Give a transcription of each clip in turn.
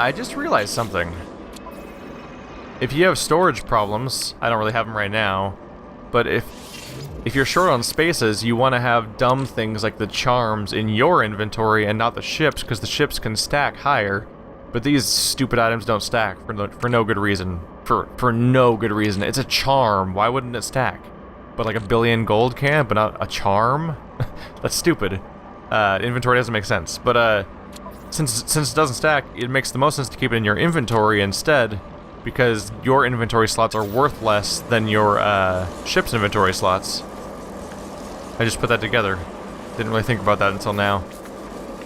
I just realized something. If you have storage problems, I don't really have them right now, but if you're short on spaces, you want to have dumb things like the charms in your inventory and not the ships, because the ships can stack higher, but these stupid items don't stack for no good reason. For no good reason. It's a charm. Why wouldn't it stack? But like a billion gold can, but not a charm? That's stupid. Inventory doesn't make sense. But since it doesn't stack, it makes the most sense to keep it in your inventory instead, because your inventory slots are worth less than your ship's inventory slots. I just put that together. Didn't really think about that until now.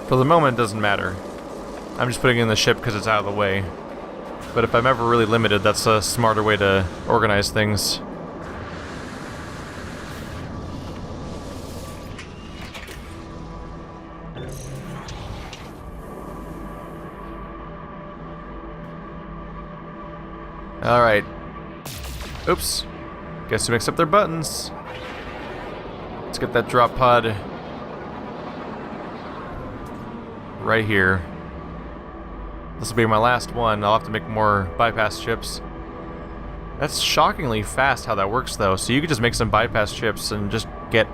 For the moment, it doesn't matter. I'm just putting it in the ship because it's out of the way. But if I'm ever really limited, that's a smarter way to organize things. Alright. Oops. Guess who mixed up their buttons? Let's get that drop pod right here. This will be my last one. I'll have to make more bypass chips. That's shockingly fast how that works, though. So you could just make some bypass chips and just get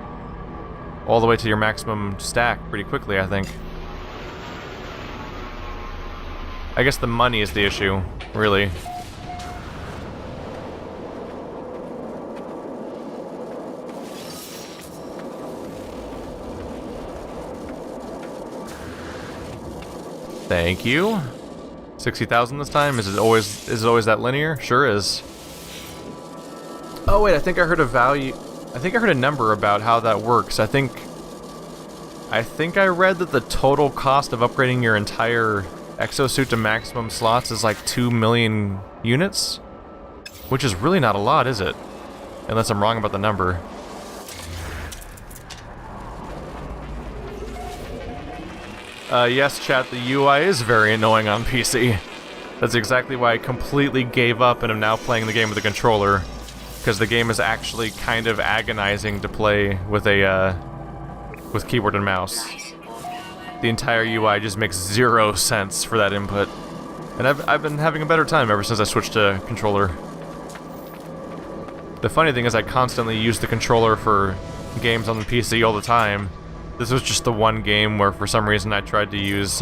all the way to your maximum stack pretty quickly, I think. I guess the money is the issue, really. Thank you. 60,000 this time? Is it always that linear? Sure is. Oh wait, I think I heard a value. I think I heard a number about how that works. I think I read that the total cost of upgrading your entire exosuit to maximum slots is like 2 million units, which is really not a lot, is it? Unless I'm wrong about the number. Yes, chat, the UI is very annoying on PC. That's exactly why I completely gave up and am now playing the game with a controller. Because the game is actually kind of agonizing to play with with keyboard and mouse. The entire UI just makes zero sense for that input. And I've been having a better time ever since I switched to controller. The funny thing is I constantly use the controller for games on the PC all the time. This was just the one game where, for some reason, I tried to use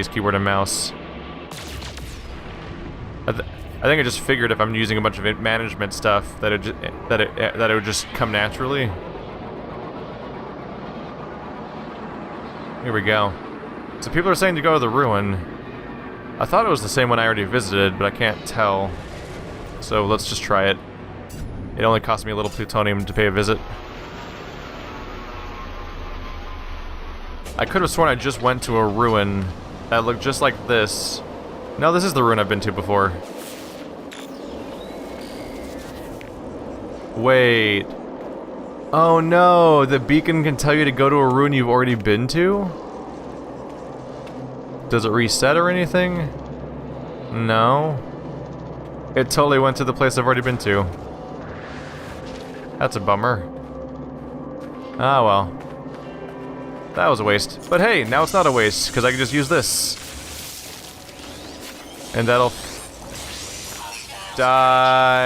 keyboard and mouse. I think I just figured if I'm using a bunch of management stuff that it would just come naturally. Here we go. So people are saying to go to the ruin. I thought it was the same one I already visited, but I can't tell. So let's just try it. It only cost me a little plutonium to pay a visit. I could have sworn I just went to a ruin that looked just like this. No, this is the ruin I've been to before. Wait. Oh no, the beacon can tell you to go to a ruin you've already been to? Does it reset or anything? No. It totally went to the place I've already been to. That's a bummer. Ah well. That was a waste. But hey, now it's not a waste, because I can just use this. And that'll... die!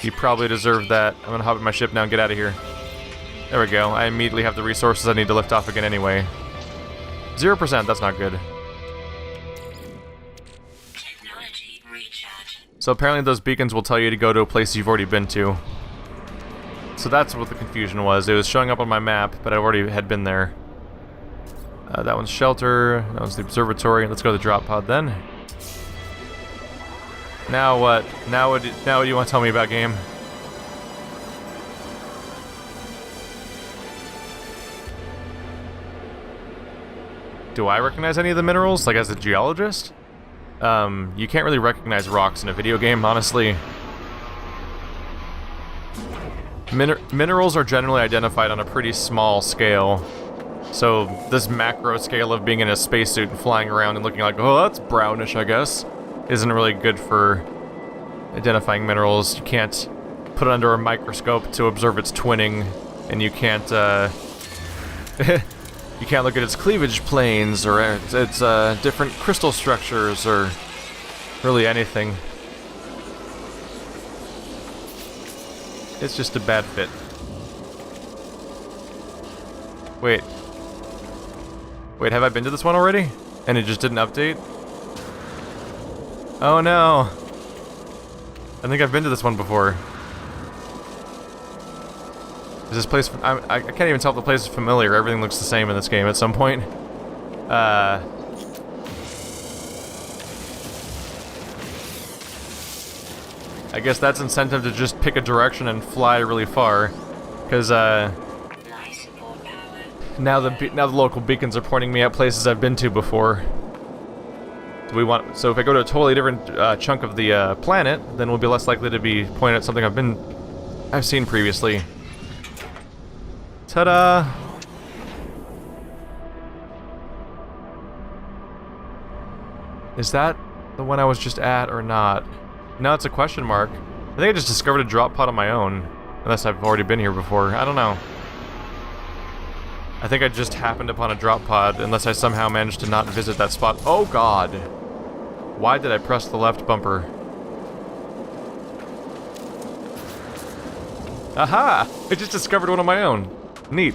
You probably deserved that. I'm gonna hop in my ship now and get out of here. There we go. I immediately have the resources I need to lift off again anyway. 0%, that's not good. So apparently those beacons will tell you to go to a place you've already been to. So that's what the confusion was. It was showing up on my map, but I already had been there. That one's shelter, that one's the observatory. Let's go to the drop pod then. Now what? Now what do you want to tell me about, game? Do I recognize any of the minerals, like as a geologist? You can't really recognize rocks in a video game, honestly. Minerals are generally identified on a pretty small scale. So this macro scale of being in a spacesuit and flying around and looking like, oh, that's brownish, I guess, isn't really good for identifying minerals. You can't put it under a microscope to observe its twinning, and you can't, You can't look at its cleavage planes or its different crystal structures or really anything. It's just a bad fit. Wait. Wait, have I been to this one already? And it just didn't update? Oh no! I think I've been to this one before. Is this place... I can't even tell if the place is familiar. Everything looks the same in this game at some point. I guess that's incentive to just pick a direction and fly really far. Because, now the local beacons are pointing me at places I've been to before. So if I go to a totally different chunk of the planet, then we'll be less likely to be pointed at something I've seen previously. Ta-da! Is that the one I was just at or not? No, it's a question mark. I think I just discovered a drop pod on my own. Unless I've already been here before. I don't know. I think I just happened upon a drop pod, unless I somehow managed to not visit that spot. Oh god! Why did I press the left bumper? Aha! I just discovered one on my own. Neat.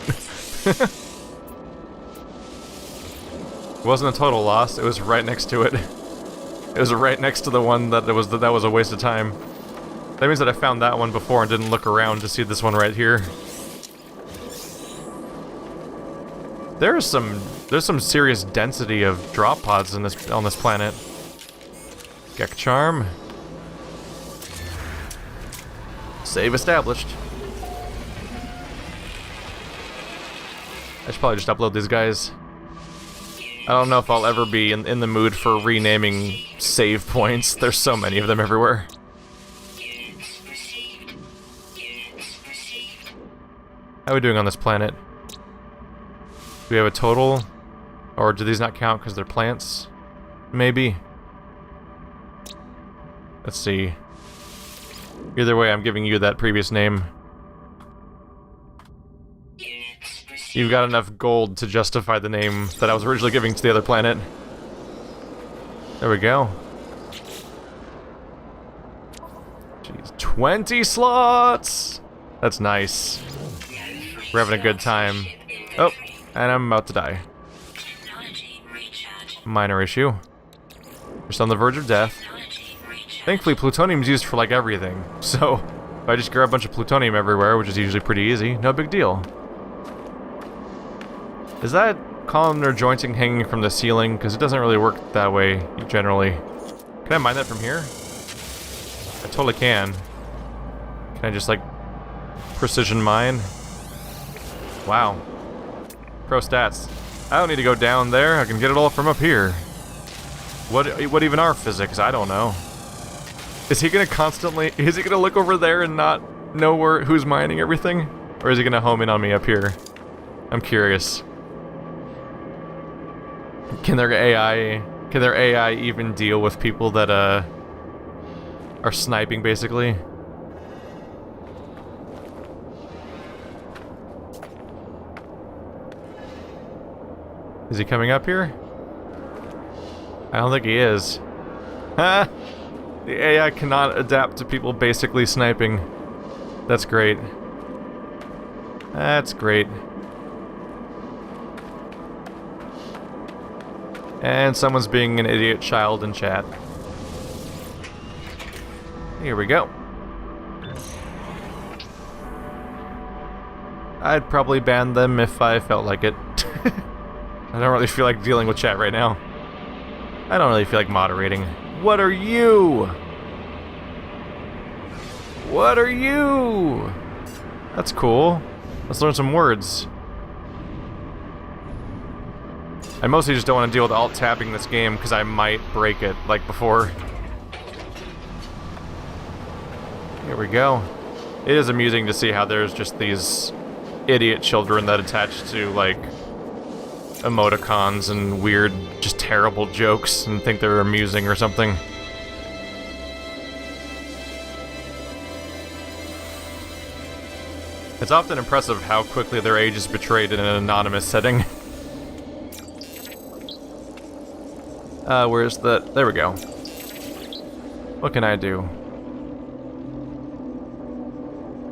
It wasn't a total loss, it was right next to it. It was right next to the one that was a waste of time. That means that I found that one before and didn't look around to see this one right here. There's some serious density of drop pods on this planet. Gek charm. Save established. I should probably just upload these guys. I don't know if I'll ever be in the mood for renaming save points. There's so many of them everywhere. How are we doing on this planet? Do we have a total? Or do these not count because they're plants? Maybe. Let's see. Either way, I'm giving you that previous name. You've got enough gold to justify the name that I was originally giving to the other planet. There we go. Jeez, 20 slots! That's nice. We're having a good time. Oh, and I'm about to die. Minor issue. Just on the verge of death. Thankfully, plutonium's used for like everything. So, if I just grab a bunch of plutonium everywhere, which is usually pretty easy, no big deal. Is that columnar jointing hanging from the ceiling? Because it doesn't really work that way, generally. Can I mine that from here? I totally can. Can I just, like, precision mine? Wow. Pro stats. I don't need to go down there, I can get it all from up here. What even are physics? I don't know. Is he gonna look over there and not know who's mining everything? Or is he gonna home in on me up here? I'm curious. Can their AI even deal with people that are sniping basically? Is he coming up here? I don't think he is. Ha! The AI cannot adapt to people basically sniping. That's great. That's great. And someone's being an idiot child in chat. Here we go. I'd probably ban them if I felt like it. I don't really feel like dealing with chat right now. I don't really feel like moderating. What are you? What are you? That's cool. Let's learn some words. I mostly just don't want to deal with alt-tabbing this game because I might break it, like before. Here we go. It is amusing to see how there's just these idiot children that attach to, like, emoticons and weird, just terrible jokes and think they're amusing or something. It's often impressive how quickly their age is betrayed in an anonymous setting. Where's the... There we go. What can I do?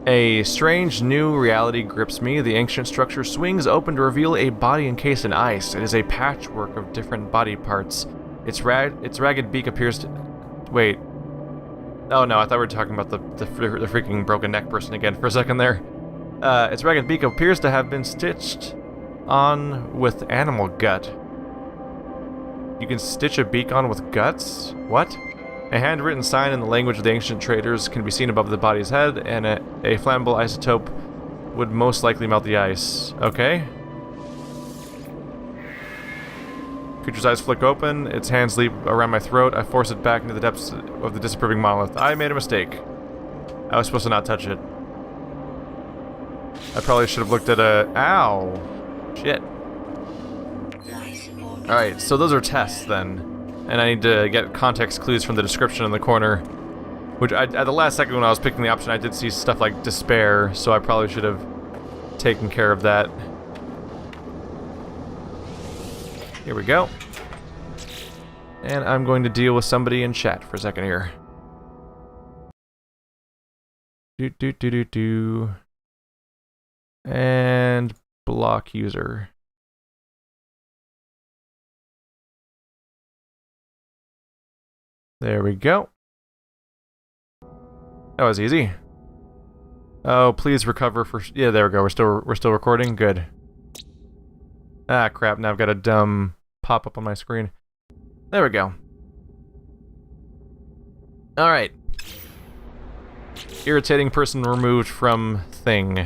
A strange new reality grips me. The ancient structure swings open to reveal a body encased in ice. It is a patchwork of different body parts. Its ragged beak appears to... Wait. Oh no, I thought we were talking about the freaking broken neck person again for a second there. Its ragged beak appears to have been stitched on with animal gut. You can stitch a beak on with guts? What? A handwritten sign in the language of the ancient traders can be seen above the body's head, and a flammable isotope would most likely melt the ice. Okay. Creature's eyes flick open, its hands leap around my throat. I force it back into the depths of the disapproving monolith. I made a mistake. I was supposed to not touch it. I probably should have looked at a... Ow! Shit. Alright, so those are tests then. And I need to get context clues from the description in the corner. Which, at the last second when I was picking the option, I did see stuff like despair, so I probably should have taken care of that. Here we go. And I'm going to deal with somebody in chat for a second here. And block user. There we go. That was easy. Oh, please recover for... Yeah, there we go. We're still recording. Good. Ah, crap. Now I've got a dumb pop-up on my screen. There we go. Alright. Irritating person removed from thing.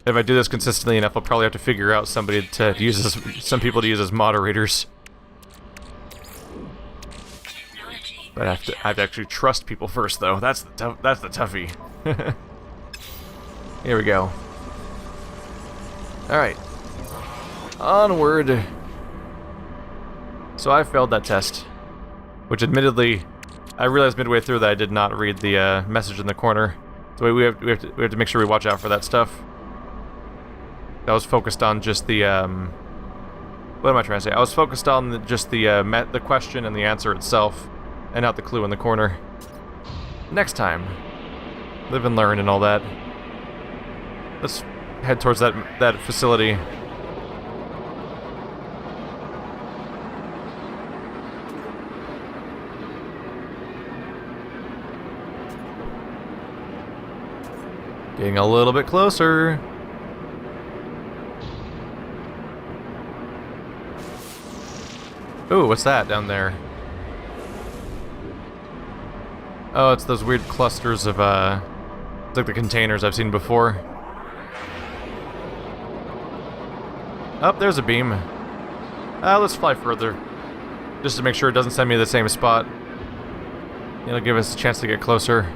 If I do this consistently enough, I'll probably have to figure out somebody to use as, some people to use as moderators. But I have to actually trust people first, though. That's the toughie. Here we go. All right, onward. So I failed that test, which admittedly, I realized midway through that I did not read the message in the corner. So we have to make sure we watch out for that stuff. I was focused on just the what am I trying to say? I was focused on just the question and the answer itself, and not the clue in the corner. Next time, live and learn and all that. Let's head towards that facility. Getting a little bit closer. Ooh, what's that down there? Oh, it's those weird clusters of, it's like the containers I've seen before. Oh, there's a beam. Let's fly further. Just to make sure it doesn't send me to the same spot. It'll give us a chance to get closer.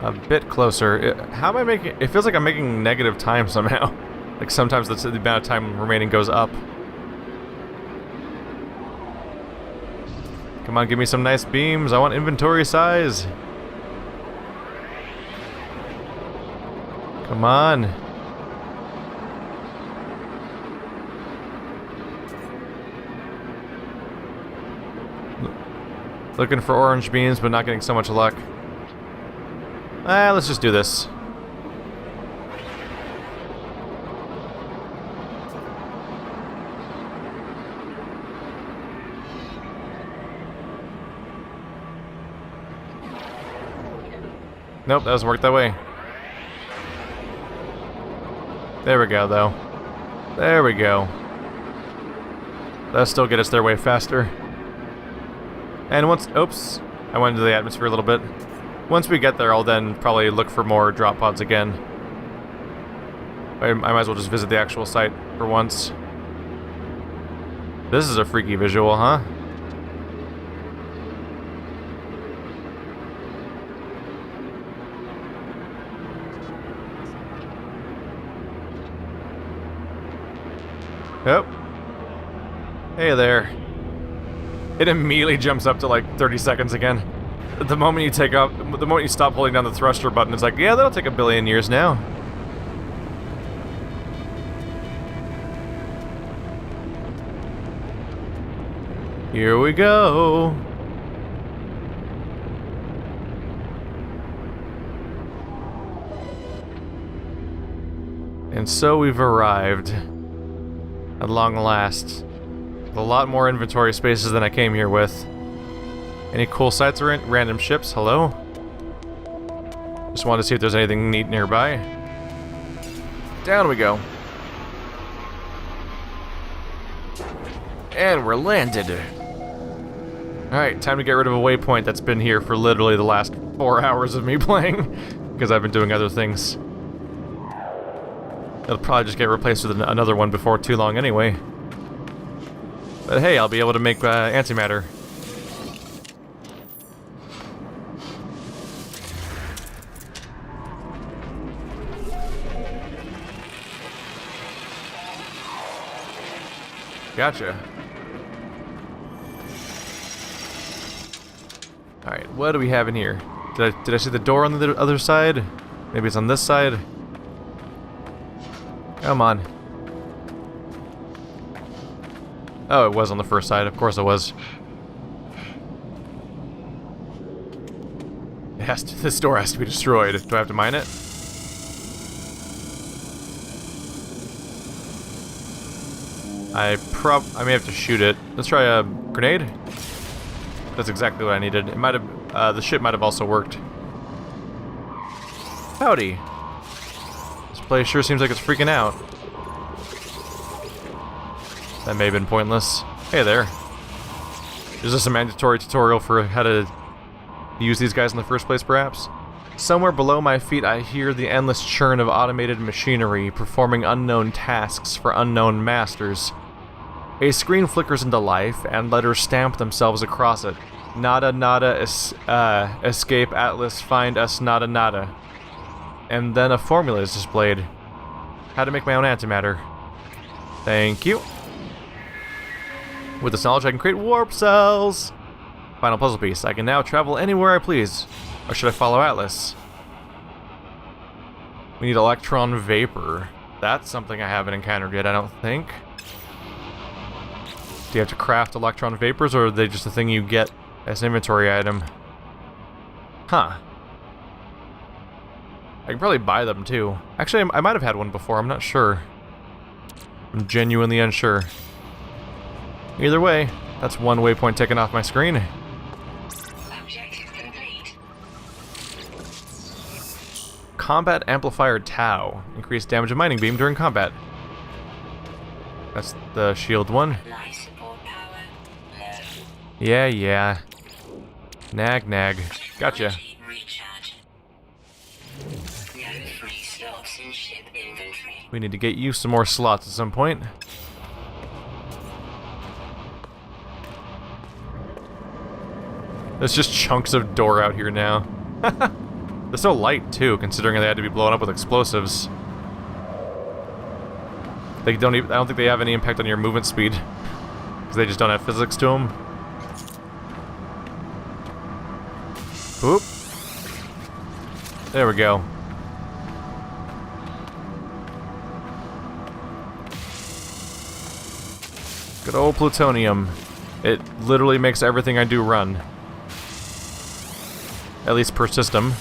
A bit closer. How am I making... It feels like I'm making negative time somehow. Like sometimes the amount of time remaining goes up. Come on, give me some nice beams. I want inventory size. Come on. Looking for orange beams, but not getting so much luck. Let's just do this. Nope, that doesn't work that way. There we go, though. There we go. That'll still get us there way faster. And once... Oops. I went into the atmosphere a little bit. Once we get there, I'll then probably look for more drop pods again. I might as well just visit the actual site for once. This is a freaky visual, huh? Yep. Hey there. It immediately jumps up to like 30 seconds again. The moment you stop holding down the thruster button, it's like, yeah, that'll take a billion years now. Here we go. And so we've arrived. At long last. With a lot more inventory spaces than I came here with. Any cool sights or random ships? Hello? Just wanted to see if there's anything neat nearby. Down we go. And we're landed. Alright, time to get rid of a waypoint that's been here for literally the last 4 hours of me playing. Because I've been doing other things. It'll probably just get replaced with another one before too long anyway. But hey, I'll be able to make antimatter. Gotcha. Alright, what do we have in here? Did I see the door on the other side? Maybe it's on this side? Come on. Oh, it was on the first side. Of course it was. This door has to be destroyed. Do I have to mine it? I may have to shoot it. Let's try a grenade. That's exactly what I needed. It might have, the ship might have also worked. Howdy. This place sure seems like it's freaking out. That may have been pointless. Hey there. Is this a mandatory tutorial for how to use these guys in the first place, perhaps? Somewhere below my feet I hear the endless churn of automated machinery performing unknown tasks for unknown masters. A screen flickers into life, and letters stamp themselves across it. Nada nada escape Atlas, find us nada nada. And then a formula is displayed. How to make my own antimatter. Thank you. With this knowledge I can create warp cells! Final puzzle piece. I can now travel anywhere I please. Or should I follow Atlas? We need electron vapor. That's something I haven't encountered yet, I don't think. Do you have to craft electron vapors, or are they just a thing you get as an inventory item? Huh. I can probably buy them too. Actually, I might have had one before, I'm not sure. I'm genuinely unsure. Either way, that's one waypoint taken off my screen. Objective complete. Combat Amplifier Tau. Increased damage of mining beam during combat. That's the shield one. Life support power low. Yeah. Nag. Gotcha. Energy recharge. No free slots in ship inventory. We need to get you some more slots at some point. There's just chunks of door out here now. They're so light too, considering they had to be blown up with explosives. They don't even, I don't think they have any impact on your movement speed, because they just don't have physics to them. Oop. There we go. Good old plutonium. It literally makes everything I do run. At least per system.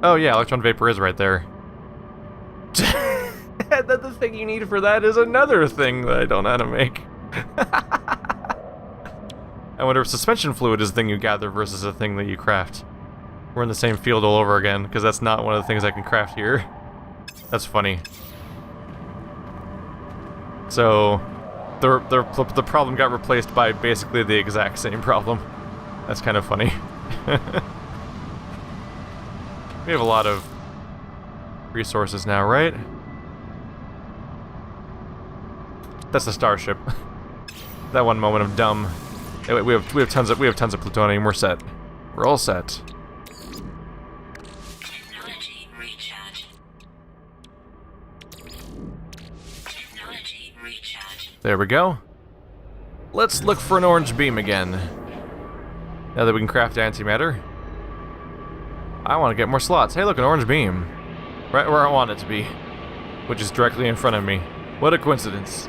Oh yeah, electron vapor is right there. The thing you need for that is another thing that I don't know how to make. I wonder if suspension fluid is a thing you gather versus a thing that you craft. We're in the same field all over again, because that's not one of the things I can craft here. That's funny. So, the problem got replaced by basically the exact same problem. That's kind of funny. We have a lot of resources now, right? That's the starship. That one moment of dumb. We have tons of plutonium. We're set. We're all set. Technology recharge. Technology recharge. There we go. Let's look for an orange beam again. Now that we can craft antimatter. I want to get more slots. Hey, look, an orange beam. Right where I want it to be. Which is directly in front of me. What a coincidence.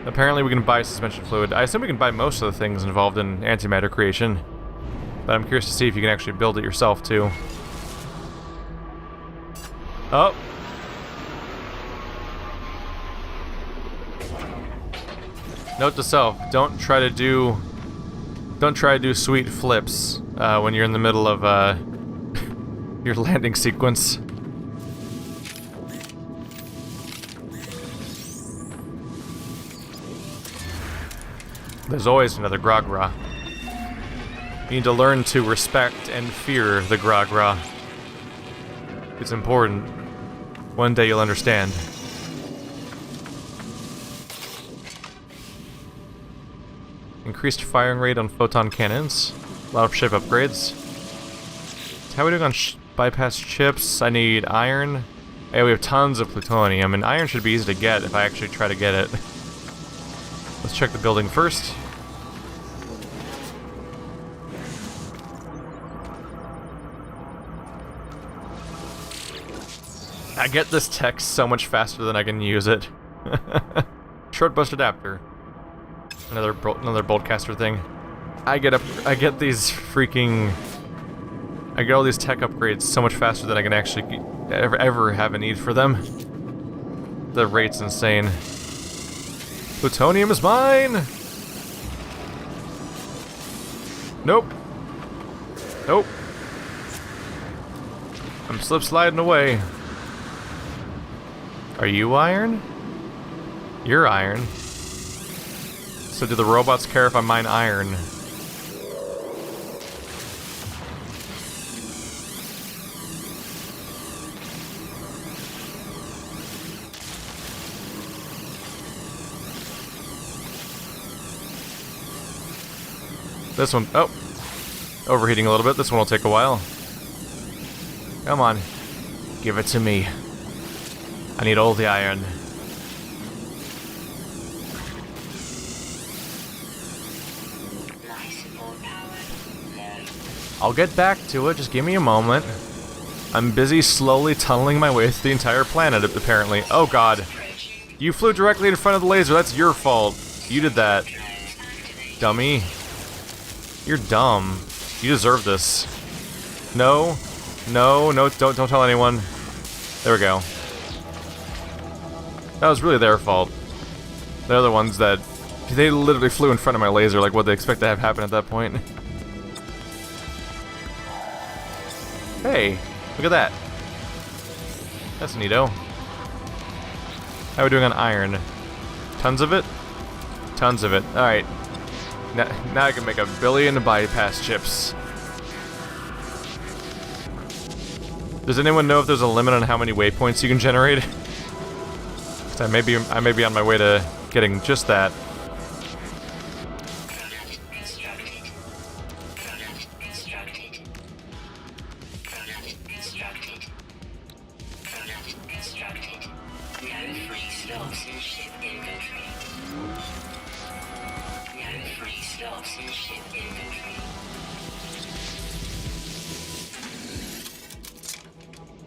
Apparently we can buy suspension fluid. I assume we can buy most of the things involved in antimatter creation. But I'm curious to see if you can actually build it yourself, too. Oh! Note to self, don't try to do sweet flips when you're in the middle of your landing sequence. There's always another Gragra. You need to learn to respect and fear the Gragra. It's important. One day you'll understand. Increased firing rate on photon cannons. A lot of ship upgrades. How are we doing on bypass chips? I need iron. Hey, we have tons of plutonium, and iron should be easy to get if I actually try to get it. Let's check the building first. I get this text so much faster than I can use it. Short burst adapter. Another boltcaster thing. I get these freaking. I get all these tech upgrades so much faster than I can actually ever have a need for them. The rate's insane. Plutonium is mine! Nope. Nope. I'm slip sliding away. Are you iron? You're iron. So do the robots care if I mine iron? This one, oh, overheating a little bit. This one will take a while. Come on, give it to me. I need all the iron. I'll get back to it, just give me a moment. I'm busy slowly tunneling my way through the entire planet, apparently. Oh god. You flew directly in front of the laser, that's your fault. You did that. Dummy. You're dumb. You deserve this. No. No, no, don't tell anyone. There we go. That was really their fault. They're the ones that... They literally flew in front of my laser, like what they expect to have happen at that point. Hey, look at that. That's neato. How are we doing on iron? Tons of it? Tons of it. Alright. Now I can make 1 billion bypass chips. Does anyone know if there's a limit on how many waypoints you can generate? 'Cause I may be on my way to getting just that.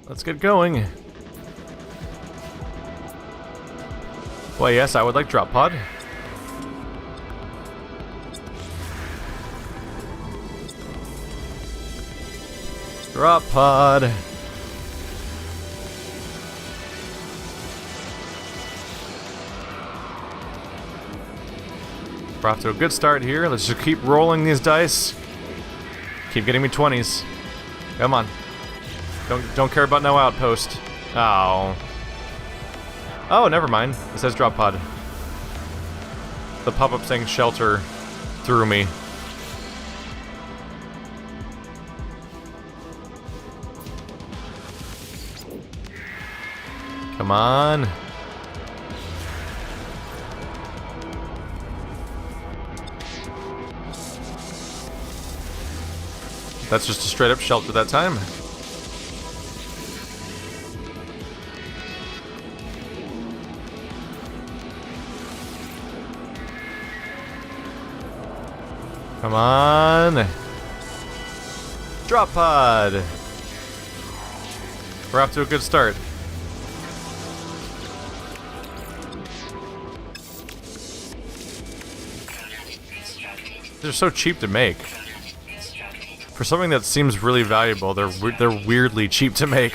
Let's get going. Well, yes, I would like drop pod. Drop pod. We're off to a good start here. Let's just keep rolling these dice. Keep getting me 20s. Come on. Don't care about no outpost. Oh. Oh, never mind. It says drop pod. The pop-up saying shelter threw me. Come on. That's just a straight up shelter that time. Come on. Drop pod! We're off to a good start. They're so cheap to make. For something that seems really valuable, they're weirdly cheap to make.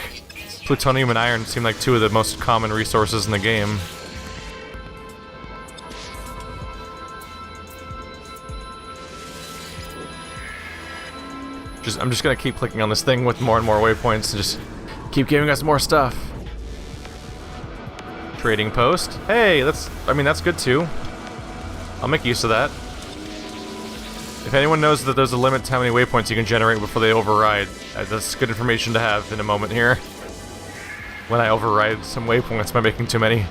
Plutonium and iron seem like two of the most common resources in the game. I'm just gonna keep clicking on this thing with more and more waypoints and just keep giving us more stuff. Trading post. Hey, that's good too. I'll make use of that. If anyone knows that there's a limit to how many waypoints you can generate before they override, that's good information to have in a moment here. When I override some waypoints by making too many.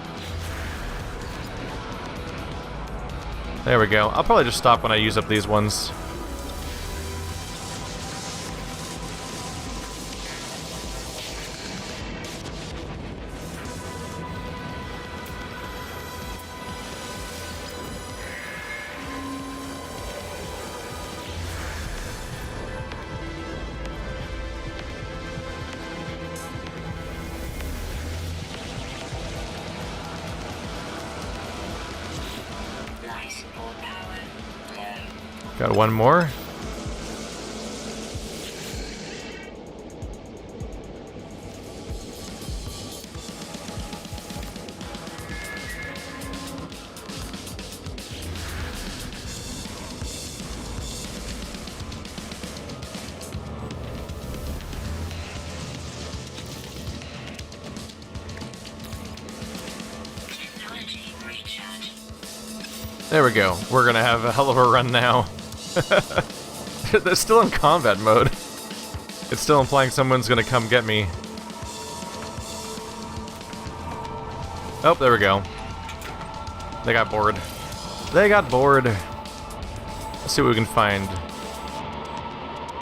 There we go. I'll probably just stop when I use up these ones. Got one more. There we go. We're gonna have a hell of a run now. They're still in combat mode. It's still implying someone's gonna come get me. Oh, there we go. They got bored. They got bored. Let's see what we can find.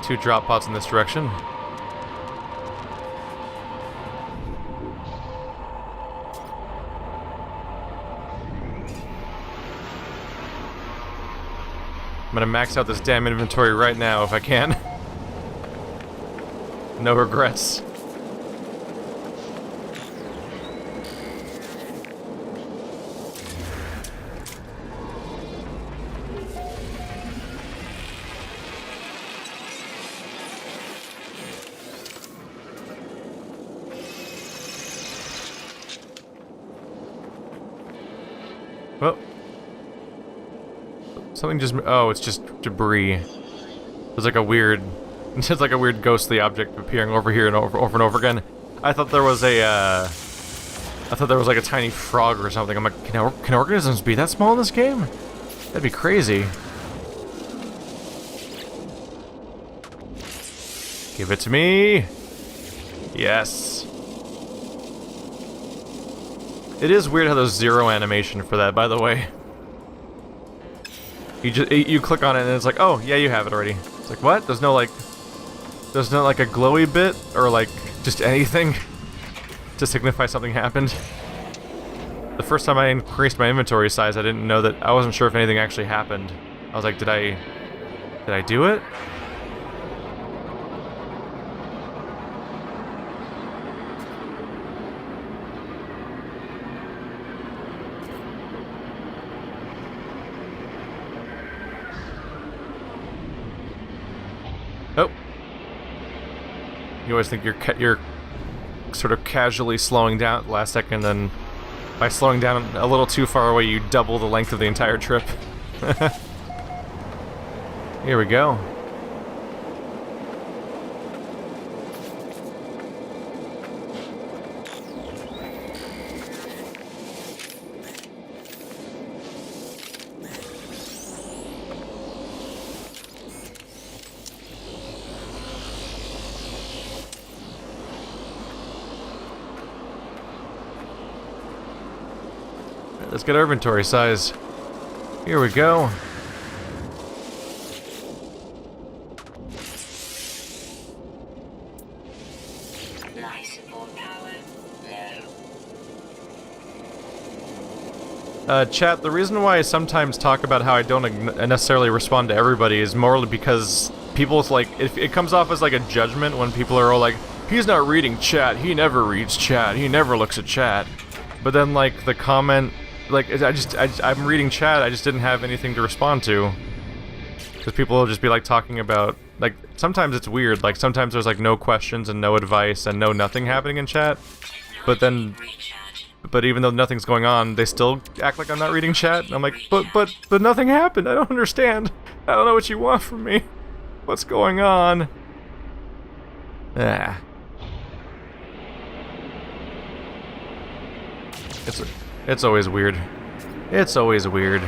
2 drop pods in this direction. I'm gonna max out this damn inventory right now if I can. No regrets. Well. Something just... Oh, it's just debris. There's like a weird... It's just like a weird ghostly object appearing over here and over and over again. I thought there was a, I thought there was like a tiny frog or something. I'm like, can organisms be that small in this game? That'd be crazy. Give it to me! Yes. It is weird how there's zero animation for that, by the way. You click on it and it's like, oh yeah, you have it already. It's like, what? There's no like a glowy bit or like just anything to signify something happened. The first time I increased my inventory size, I didn't know that. I wasn't sure if anything actually happened. I was like, did I do it? Oh. You always think you're sort of casually slowing down at the last second, then by slowing down a little too far away, you double the length of the entire trip. Here we go. Let's get our inventory size. Here we go. Chat, the reason why I sometimes talk about how I don't necessarily respond to everybody is more because people's like, it comes off as like a judgment when people are all like, he's not reading chat, he never reads chat, he never looks at chat. But then like the comment, like I'm reading chat, I just didn't have anything to respond to. Because people will just be like talking about, like, sometimes it's weird, like sometimes there's like no questions and no advice and no nothing happening in chat. But then, but even though nothing's going on, they still act like I'm not reading chat. And I'm like, but nothing happened, I don't understand. I don't know what you want from me. What's going on? Ah. It's always weird. It's always weird.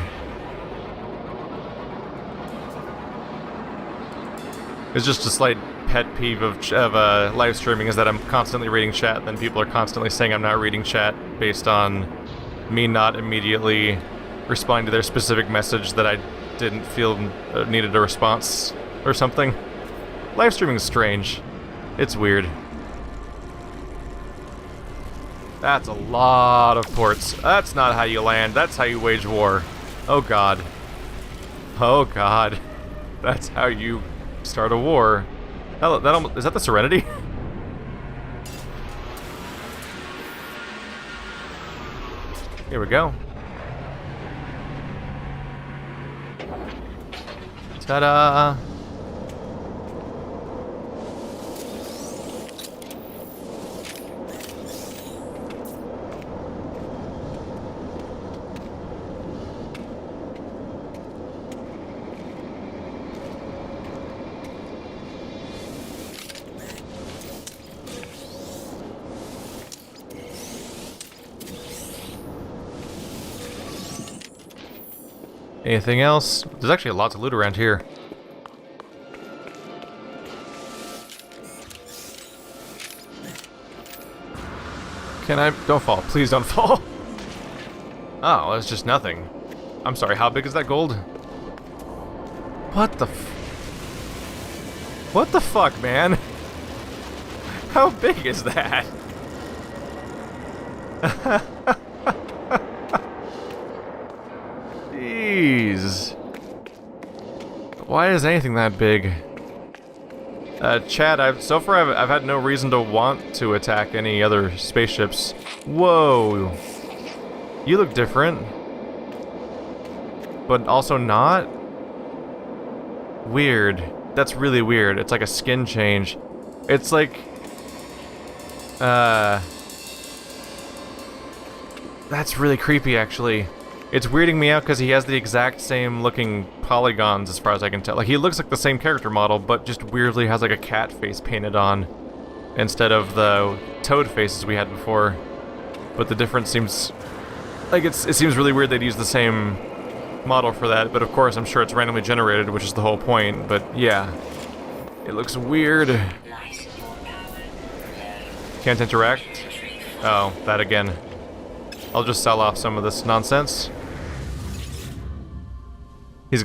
It's just a slight pet peeve of live streaming is that I'm constantly reading chat, and then people are constantly saying I'm not reading chat based on me not immediately responding to their specific message that I didn't feel needed a response or something. Live streaming is strange. It's weird. That's a lot of ports. That's not how you land. That's how you wage war. Oh god. Oh god. That's how you start a war. Is that the Serenity? Here we go. Ta-da! Anything else? There's actually a lot to loot around here. Can I? Don't fall. Please don't fall. Oh, it's just nothing. I'm sorry, how big is that gold? What the What the fuck, man? How big is that? Jeez. Why is anything that big? Chat, so far I've had no reason to want to attack any other spaceships. Whoa. You look different. But also not? Weird. That's really weird. It's like a skin change. It's like... That's really creepy, actually. It's weirding me out because he has the exact same looking polygons as far as I can tell. Like, he looks like the same character model, but just weirdly has like a cat face painted on instead of the toad faces we had before. But the difference seems... Like, it seems really weird they'd use the same model for that, but of course I'm sure it's randomly generated, which is the whole point, but yeah. It looks weird. Can't interact? Oh, that again. I'll just sell off some of this nonsense.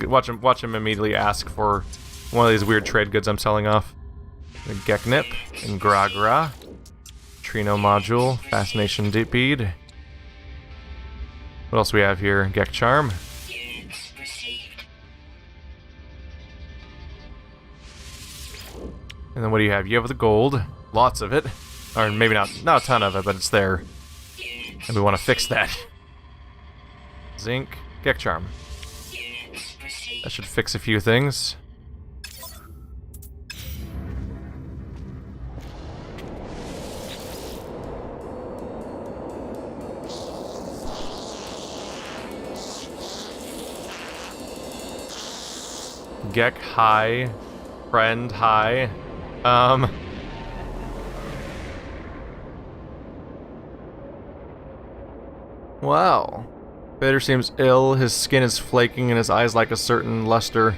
Watch him immediately ask for one of these weird trade goods I'm selling off. The Geknip and Gra Gra. Trino module, Fascination Deep Bead. What else do we have here? Gek Charm. And then what do you have? You have the gold. Lots of it. Or maybe not a ton of it, but it's there. And we want to fix that. Zinc. Gek Charm. That should fix a few things. Gek hi. Friend hi. Wow. Vader seems ill, his skin is flaking and his eyes lack a certain luster.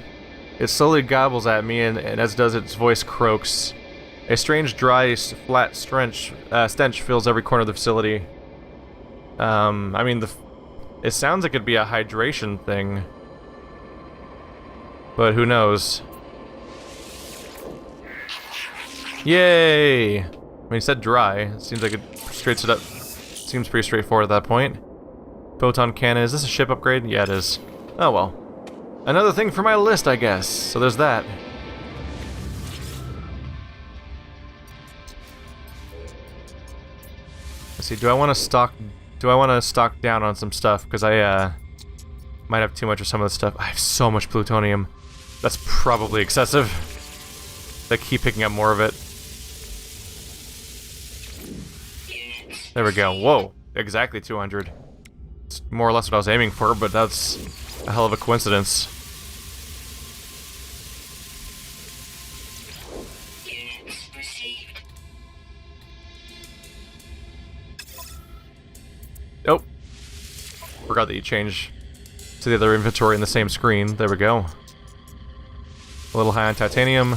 It slowly gobbles at me and as does its voice croaks. A strange dry, flat stench fills every corner of the facility. I mean, it sounds like it'd be a hydration thing. But who knows? Yay! I mean, he said dry. It seems like it straights it up. Seems pretty straightforward at that point. Photon cannon. Is this a ship upgrade? Yeah, it is. Oh well. Another thing for my list, I guess. So there's that. Let's see, do I want to stock down on some stuff? Because I might have too much of some of the stuff. I have so much plutonium. That's probably excessive. They keep picking up more of it. There we go. Whoa, exactly 200. It's more or less what I was aiming for, but that's a hell of a coincidence. Units received. Oh, forgot that you changed to the other inventory in the same screen. There we go. A little high on titanium.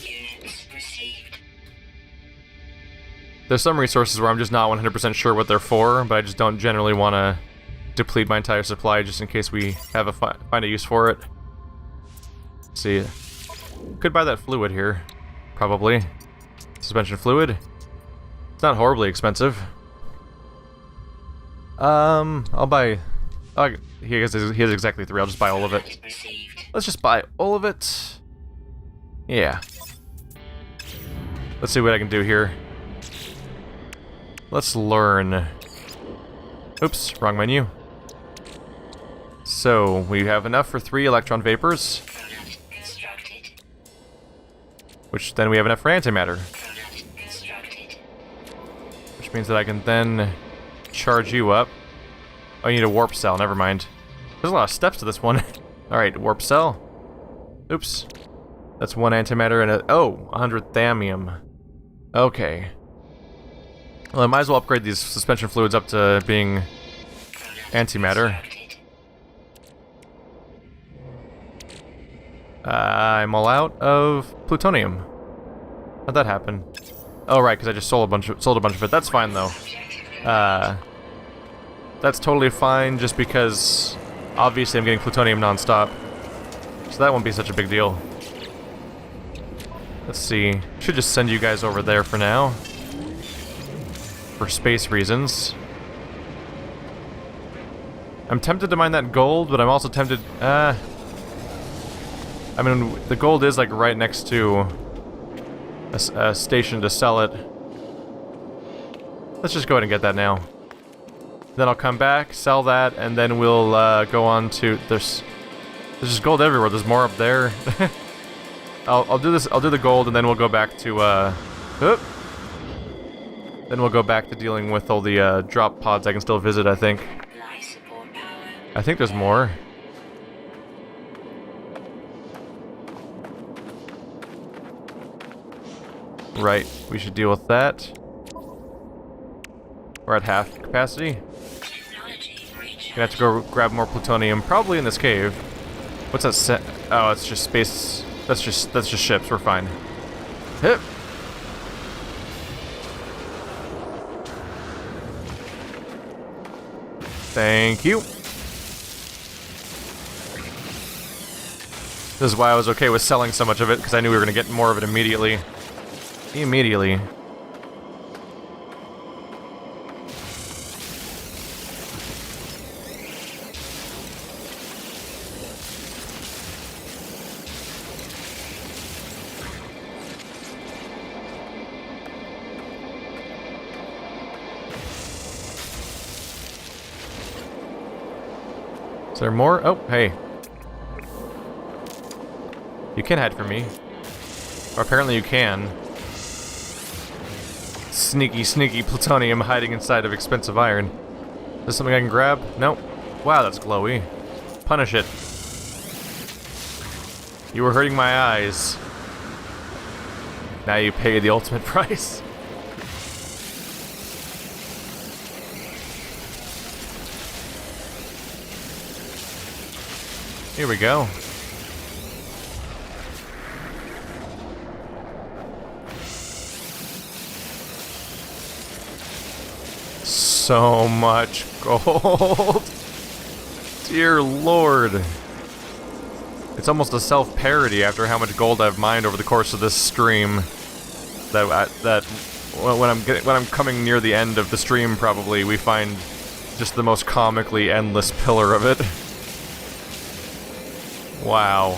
Units received. There's some resources where I'm just not 100% sure what they're for, but I just don't generally want to deplete my entire supply just in case we have find a use for it. Let's see, could buy that fluid here, probably. Suspension fluid. It's not horribly expensive. I'll buy. Oh, he has exactly 3. I'll just buy all of it. Received. Let's just buy all of it. Yeah. Let's see what I can do here. Let's learn. Oops, wrong menu. So, we have enough for 3 electron vapors. Product constructed. Which then we have enough for antimatter. Product constructed. Which means that I can then charge you up. Oh, you need a warp cell, never mind. There's a lot of steps to this one. Alright, warp cell. Oops. That's 1 antimatter and oh, 100 thallium. Okay. Well, I might as well upgrade these suspension fluids up to being antimatter. I'm all out of plutonium. How'd that happen? Oh, right, because I just sold a bunch of it. That's fine though. That's totally fine, just because obviously I'm getting plutonium non-stop, so that won't be such a big deal. Let's see. Should just send you guys over there for now. For space reasons. I'm tempted to mine that gold, but I'm also tempted... I mean, the gold is like right next to a station to sell it. Let's just go ahead and get that now. Then I'll come back, sell that, and then we'll go on to... There's just gold everywhere. There's more up there. I'll do this. I'll do the gold, and then we'll go back to then we'll go back to dealing with all the drop pods I can still visit, I think. Life support power. I think there's more. Right, we should deal with that. We're at half capacity. Technology recharge. Gonna have to go grab more plutonium, probably in this cave. What's that set? Oh, it's just space. That's just ships. We're fine. Hip. Thank you. This is why I was okay with selling so much of it, because I knew we were going to get more of it immediately. Immediately. Is there more? Oh, hey. You can hide from me. Or apparently you can. Sneaky, sneaky plutonium hiding inside of expensive iron. Is this something I can grab? Nope. Wow, that's glowy. Punish it. You were hurting my eyes. Now you pay the ultimate price. Here we go. So much gold. Dear Lord. It's almost a self-parody after how much gold I've mined over the course of this stream. That when I'm coming near the end of the stream, probably we find just the most comically endless pillar of it. Wow.